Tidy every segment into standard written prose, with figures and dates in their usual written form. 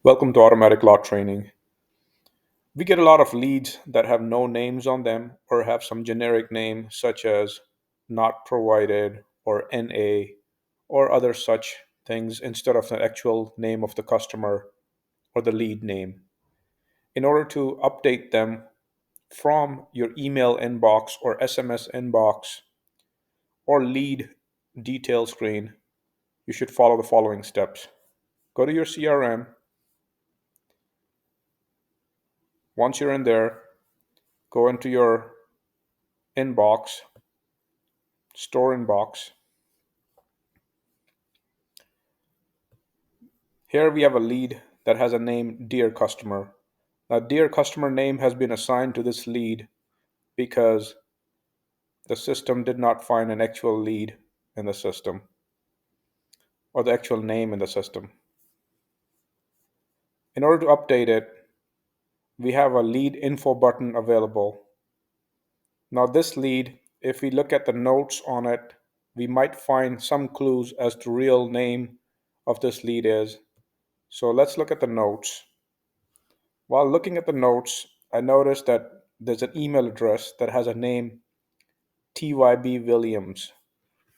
Welcome to Automatic Lot Training. We get a lot of leads that have no names on them or have some generic name such as not provided or NA or other such things instead of the actual name of the customer or the lead name. In order to update them from your email inbox or SMS inbox or lead detail screen, you should follow the following steps. Go to your CRM. Once you're in there, go into your inbox, store inbox. Here we have a lead that has a name Dear Customer. Now, Dear Customer name has been assigned to this lead because the system did not find an actual lead in the system or the actual name in the system. In order to update it, we have a lead info button available. Now, this lead, if we look at the notes on it, we might find some clues as to real name of this lead is. So let's look at the notes. While looking at the notes, I noticed that there's an email address that has a name TYB Williams.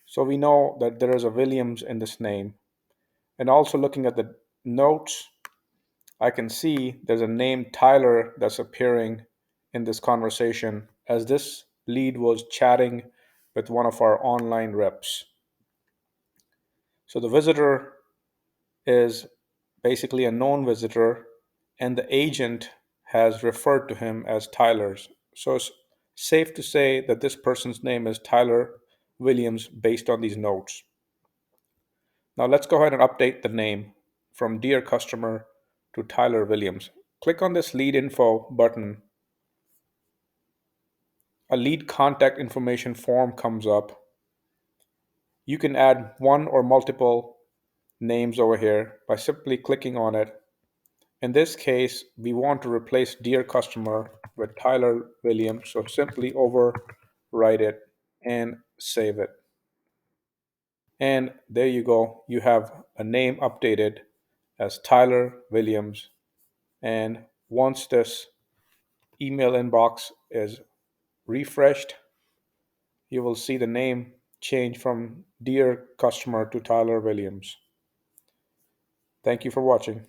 So we know that there is a Williams in this name. And also looking at the notes, I can see there's a name Tyler that's appearing in this conversation as this lead was chatting with one of our online reps. So the visitor is basically a known visitor, and the agent has referred to him as Tyler's. So it's safe to say that this person's name is Tyler Williams based on these notes. Now let's go ahead and update the name from Dear Customer to Tyler Williams. Click on this lead info button. A lead contact information form comes up. You can add one or multiple names over here by simply clicking on it. In this case, we want to replace Dear Customer with Tyler Williams, so simply overwrite it and save it. And there you go. You have a name updated as Tyler Williams. And once this email inbox is refreshed, you will see the name change from Dear Customer to Tyler Williams. Thank you for watching.